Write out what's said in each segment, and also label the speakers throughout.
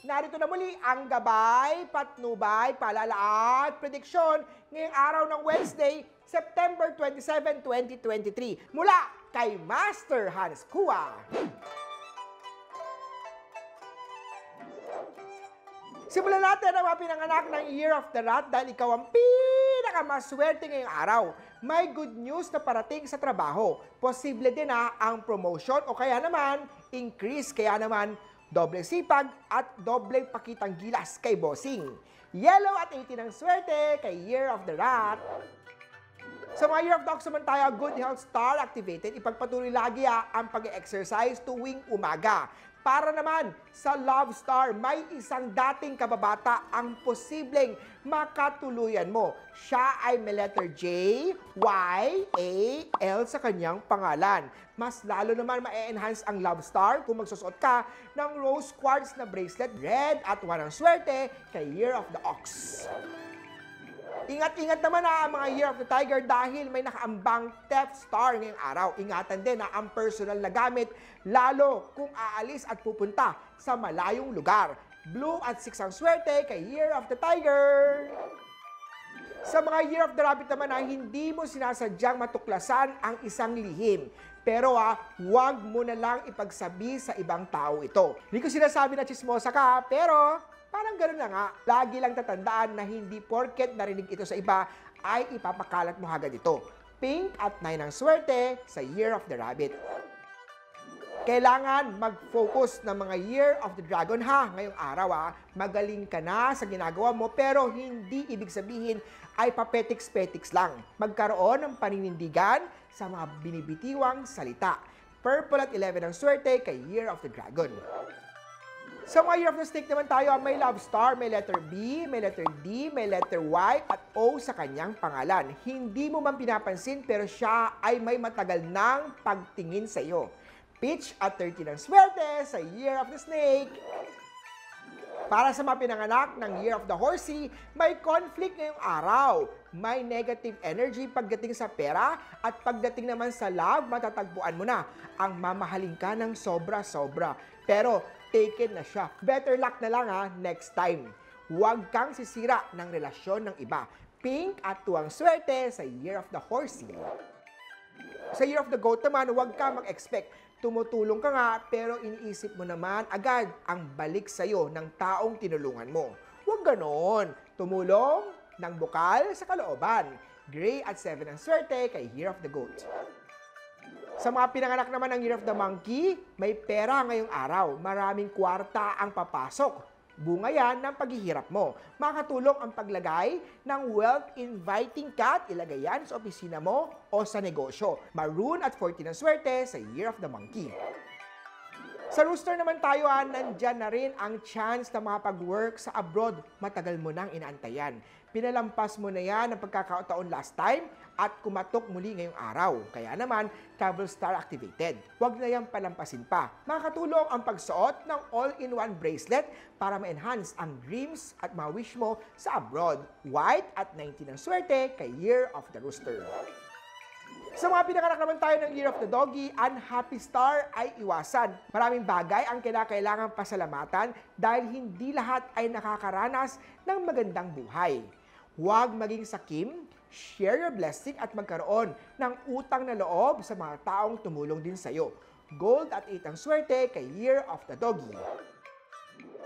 Speaker 1: narito na muli ang gabay, patnubay, paalala at prediksyon ngayong araw ng Wednesday, September 27, 2023. Mula kay Master Hans Kua. Simulan natin ang mga pinanganak ng Year of the Rat dahil ikaw ang pinakamaswerte ngayong araw. May good news na parating sa trabaho. Posible din ang promotion o kaya naman increase. Kaya naman doble sipag at doble pakitang gilas kay bossing. Yellow at 18 ang swerte kay Year of the Rat. Sa mga Year of the Ox naman tayo, good health star activated. Ipagpatuloy lagi ang pag-exercise tuwing umaga. Para naman sa Love Star, may isang dating kababata ang posibleng makatuluyan mo. Siya ay may letter J, Y, A, L sa kanyang pangalan. Mas lalo naman ma-enhance ang Love Star kung magsusuot ka ng rose quartz na bracelet, red at 1 ang swerte kay Year of the Ox. Ingat-ingat naman ang mga Year of the Tiger dahil may nakaambang theft star ngayong araw. Ingatan din ang personal na gamit, lalo kung aalis at pupunta sa malayong lugar. Blue at 6 ang swerte kay Year of the Tiger. Sa mga Year of the Rabbit naman hindi mo sinasadyang matuklasan ang isang lihim. Pero huwag mo na lang ipagsabi sa ibang tao ito. Hindi ko sinasabi na chismosa ka, pero parang gano'n na nga. Lagi lang tatandaan na hindi porket narinig ito sa iba ay ipapakalat mo agad ito. Pink at 9 ang swerte sa Year of the Rabbit. Kailangan mag-focus ng mga Year of the Dragon ngayong araw Magaling ka na sa ginagawa mo pero hindi ibig sabihin ay papetiks-petiks lang. Magkaroon ng paninindigan sa mga binibitiwang salita. Purple at 11 ang swerte kay Year of the Dragon. Sa mga Year of the Snake naman tayo, may Love Star, may letter B, may letter D, may letter Y at O sa kanyang pangalan. Hindi mo man pinapansin pero siya ay may matagal ng pagtingin sa iyo. Peach at 13 ang swerte sa Year of the Snake. Para sa mga pinanganak ng Year of the Horsey, may conflict ngayong araw. May negative energy pagdating sa pera at pagdating naman sa love, matatagpuan mo na ang mamahalin ka ng sobra-sobra. Pero taken na siya. Better luck na lang next time. Huwag kang sisira ng relasyon ng iba. Pink at 2 ang swerte sa Year of the Horsey. Sa Year of the Goat naman, huwag ka mag-expect. Tumutulong ka pero iniisip mo naman agad ang balik sa'yo ng taong tinulungan mo. Huwag ganon. Tumulong ng bukal sa kalooban. Gray at 7 ang swerte kay Year of the Goat. Sa mga pinanganak naman ng Year of the Monkey, may pera ngayong araw. Maraming kwarta ang papasok. Bunga yan ng paghihirap mo. Makatulong ang paglagay ng wealth-inviting cat. Ilagay yan sa opisina mo o sa negosyo. Maroon at 14 ang swerte sa Year of the Monkey. Sa Rooster naman tayo, nandyan na rin ang chance na makapag-work sa abroad. Matagal mo nang inaantayan. Pinalampas mo na yan ang pagkakataon last time at kumatok muli ngayong araw. Kaya naman, Travel Star activated. Huwag na yan palampasin pa. Makakatulong ang pagsuot ng all-in-one bracelet para ma-enhance ang dreams at mga wish mo sa abroad. White at 19 ang swerte kay Year of the Rooster. Sa mga pinanganak naman tayo ng Year of the Doggy, ang happy star ay iwasan. Maraming bagay ang kailangang pasalamatan dahil hindi lahat ay nakakaranas ng magandang buhay. Huwag maging sakim, share your blessing at magkaroon ng utang na loob sa mga taong tumulong din sa iyo. Gold at 8 ang swerte kay Year of the Doggy.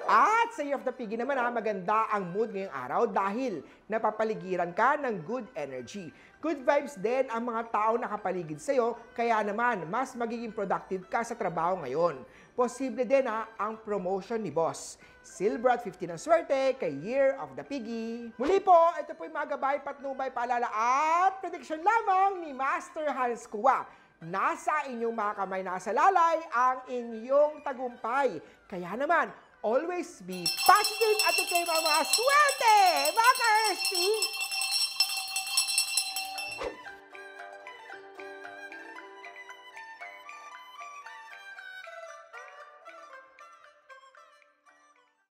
Speaker 1: At sa Year of the Piggy naman maganda ang mood ngayong araw dahil napapaligiran ka ng good energy. Good vibes din ang mga tao nakapaligid sa iyo, kaya naman mas magiging productive ka sa trabaho ngayon. Posible din ang promotion ni boss. Silver at 15 ang swerte kay Year of the Piggy. Muli po, ito po yung mga gabay, patnubay, paalala at prediction lamang ni Master Hans Kua. Nasa inyong mga kamay, nasa lalay ang inyong tagumpay. Kaya naman, always be positive at ito'y mga swerte! Mga ka-Earthly!